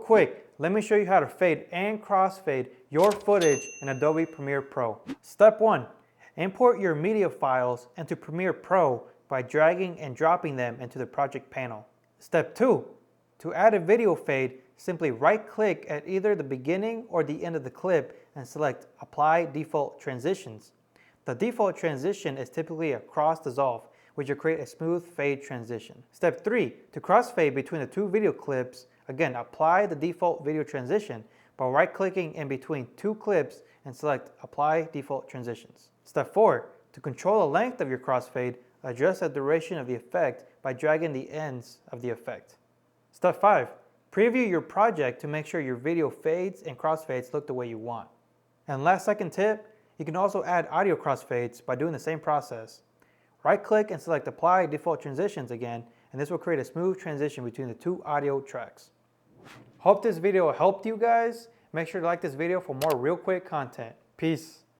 quick, let me show you how to fade and crossfade your footage in Adobe Premiere Pro. Step 1. Import your media files into Premiere Pro by dragging and dropping them into the project panel. Step 2. To add a video fade, simply right-click at either the beginning or the end of the clip and select Apply Default Transitions. The default transition is typically a cross dissolve, which will create a smooth fade transition. Step 3. To crossfade between the two video clips, again, apply the default video transition by right-clicking in between two clips and select Apply Default Transitions. Step 4. To control the length of your crossfade, adjust the duration of the effect by dragging the ends of the effect. Step 5. Preview your project to make sure your video fades and crossfades look the way you want. And last second tip, you can also add audio crossfades by doing the same process. Right-click and select Apply Default Transitions again, and this will create a smooth transition between the two audio tracks. Hope this video helped you guys. Make sure to like this video for more real quick content. Peace.